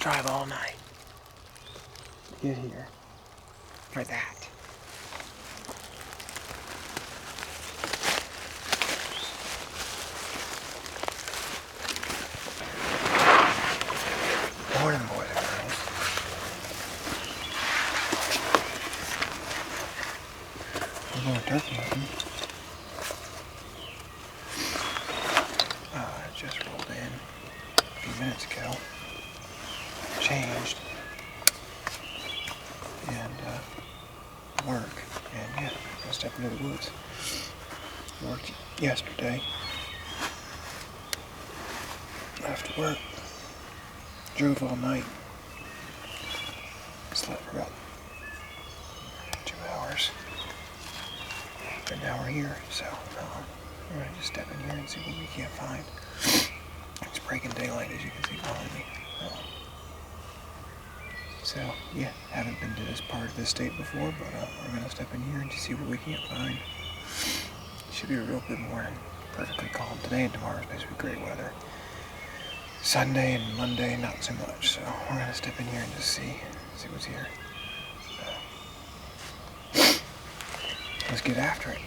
drive all night to get here for that. Morning, boys and girls. We're going turkey hunting. I just rolled in a few minutes ago. Changed. And work. And yeah, I'm gonna step into the woods. Worked yesterday. After work. Drove all night. Slept for about 2 hours. But now we're here, so we're gonna just step in here and see what we can't find. It's breaking daylight, as you can see behind me. So yeah, haven't been to this part of the state before, but we're gonna step in here and just see what we can't find. Should be a real good morning. Perfectly calm today, and tomorrow's supposed to be great weather. Sunday and Monday, not so much. So we're gonna step in here and just see what's here. Let's get after it.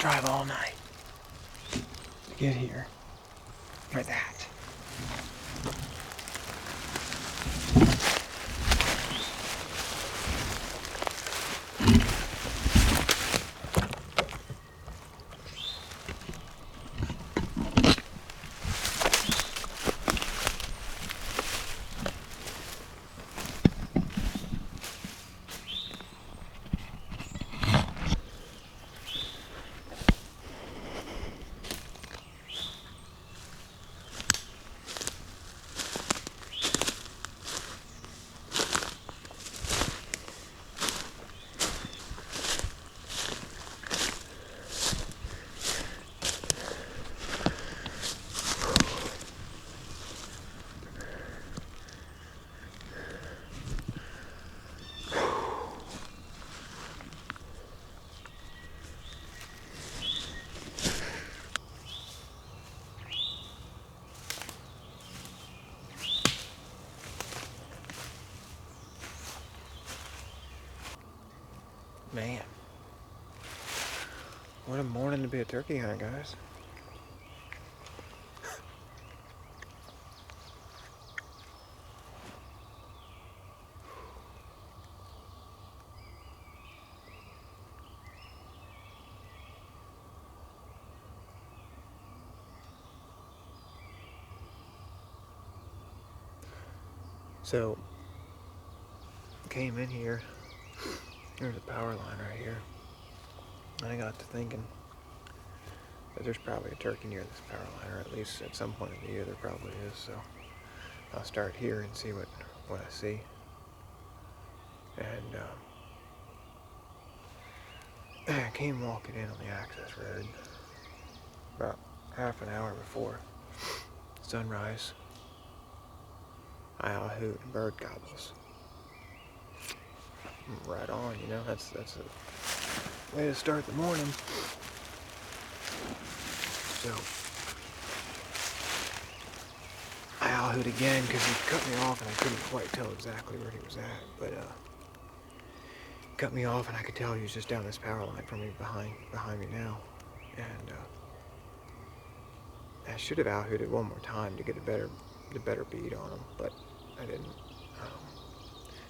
drive all night to get here for that. Man, what a morning to be a turkey hunter, guys. So, came in here, there's a power line right here, and I got to thinking that there's probably a turkey near this power line, or at least at some point in the year there probably is, so I'll start here and see what I see. And I came walking in on the access road about half an hour before sunrise. I hoot and bird gobbles. Right on, you know, that's a way to start the morning. So I hoot again because he cut me off and I couldn't quite tell exactly where he was at, but cut me off and I could tell he was just down this power line from me behind me now. And I should have out-hooted one more time to get the better bead on him, but I didn't.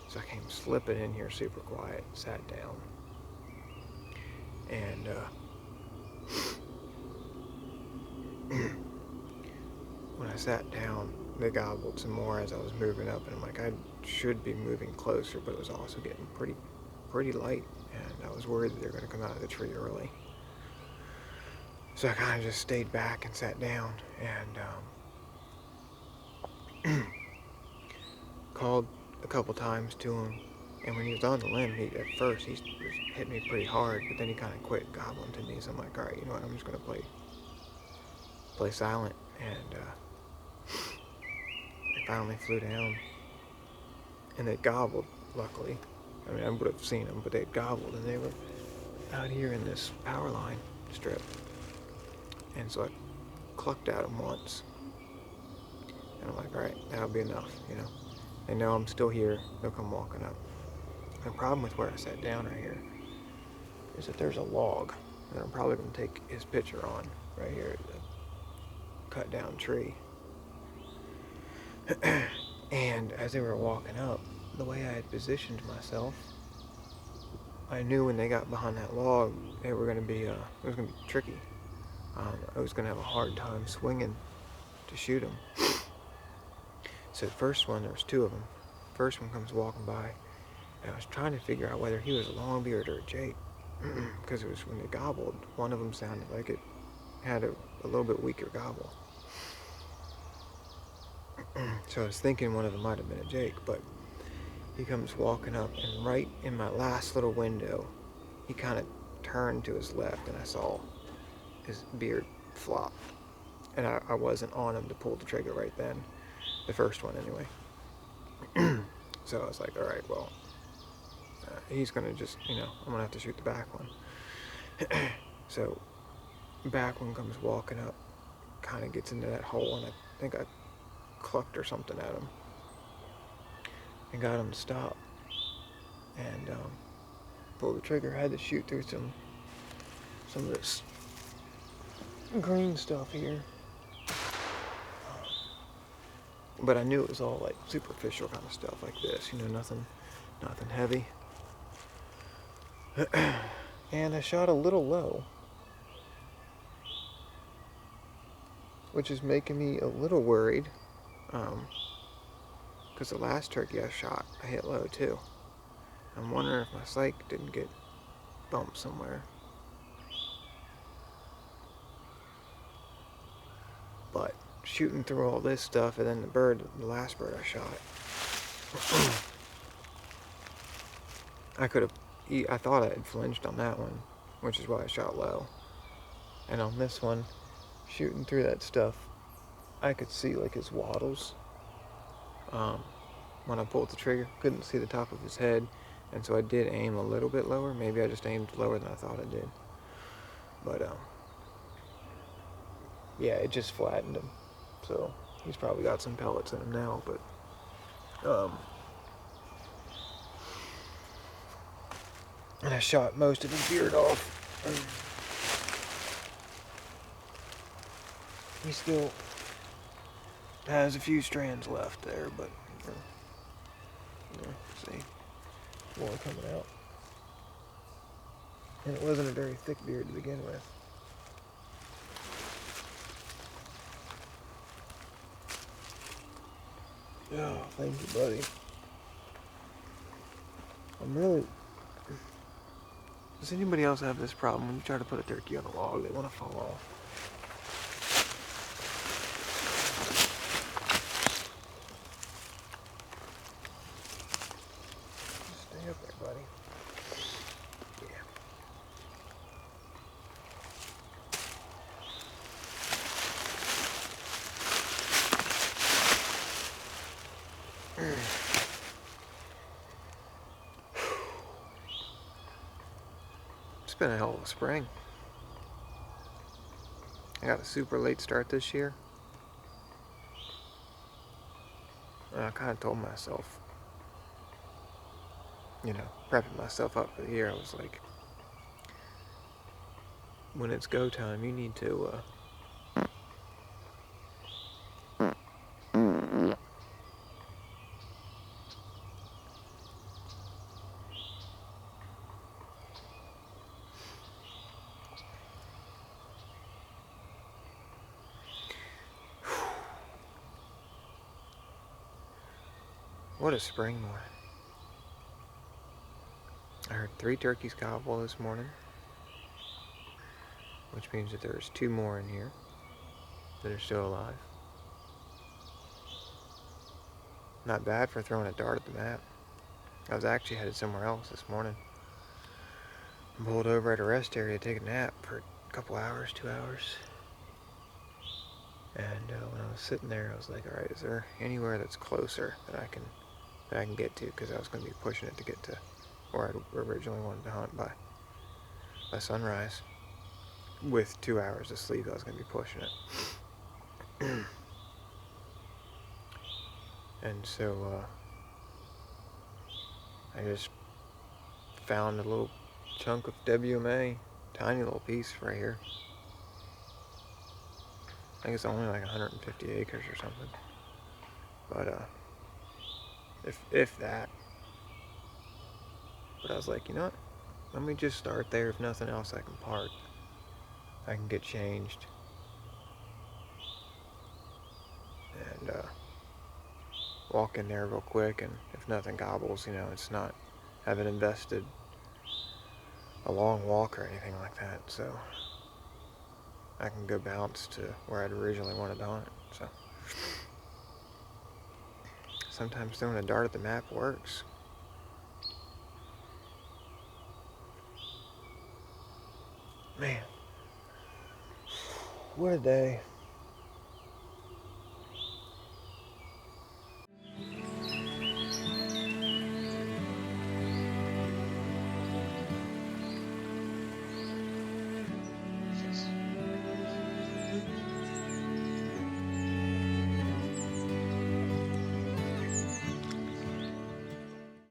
So I came slipping in here super quiet, sat down, and when I sat down, they gobbled some more as I was moving up, and I'm like, I should be moving closer, but it was also getting pretty light, and I was worried that they were going to come out of the tree early. So I kind of just stayed back and sat down, and called a couple times to him, and when he was on the limb, at first he hit me pretty hard, but then he kind of quit gobbling to me, so I'm like, alright, you know what, I'm just going to play silent, and they finally flew down, and they gobbled, luckily. I mean, I would have seen them, but they'd gobbled, and they were out here in this power line strip, and so I clucked at them once, and I'm like, alright, that'll be enough, you know. They know I'm still here, they'll come walking up. The problem with where I sat down right here is that there's a log that I'm probably going to take his picture on right here, the cut down tree. And as they were walking up, the way I had positioned myself, I knew when they got behind that log, they were going to be, it was going to be tricky. I was going to have a hard time swinging to shoot them. So the first one, there was two of them. First one comes walking by, and I was trying to figure out whether he was a longbeard or a jake, because it was when they gobbled, one of them sounded like it had a little bit weaker gobble. So I was thinking one of them might have been a jake, but he comes walking up, and right in my last little window, he kind of turned to his left, and I saw his beard flop. And I wasn't on him to pull the trigger right then. The first one, anyway. So I was like, all right, well, he's going to just, you know, I'm going to have to shoot the back one. So back one comes walking up, kind of gets into that hole, and I think I clucked or something at him and got him to stop, and pulled the trigger. I had to shoot through some of this green stuff here. But I knew it was all like superficial kind of stuff like this, you know, nothing heavy. And I shot a little low, which is making me a little worried, because the last turkey I shot, I hit low too. I'm wondering if my sight didn't get bumped somewhere. But shooting through all this stuff, and then the last bird I shot, I thought I had flinched on that one, which is why I shot low. And on this one, shooting through that stuff, I could see like his wattles. When I pulled the trigger, couldn't see the top of his head, and so I did aim a little bit lower. Maybe I just aimed lower than I thought I did. But yeah, it just flattened him. So he's probably got some pellets in him now, but and I shot most of his beard off. He still has a few strands left there, but see, more coming out. And it wasn't a very thick beard to begin with. Oh, thank you, buddy. Does anybody else have this problem when you try to put a turkey on a log, they want to fall off? Stay up there, buddy. Yeah. It's been a hell of a spring. I got a super late start this year. And I kind of told myself, you know, prepping myself up for the year, I was like, when it's go time, you need to, what a spring morning. I heard 3 turkeys gobble this morning, which means that there's 2 more in here that are still alive. Not bad for throwing a dart at the map. I was actually headed somewhere else this morning. I pulled over at a rest area to take a nap for a couple hours, 2 hours. And when I was sitting there, I was like, all right, is there anywhere that's closer that I can get to? Because I was going to be pushing it to get to where I originally wanted to hunt by sunrise. With 2 hours of sleep, I was going to be pushing it. And so I just found a little chunk of WMA, tiny little piece right here. I think it's only like 150 acres or something. But if that. But I was like, you know what? Let me just start there. If nothing else, I can park. I can get changed. And walk in there real quick, and if nothing gobbles, you know, it's not, I haven't invested a long walk or anything like that, so I can go bounce to where I'd originally wanted to hunt. So sometimes throwing a dart at the map works. Man, what a day.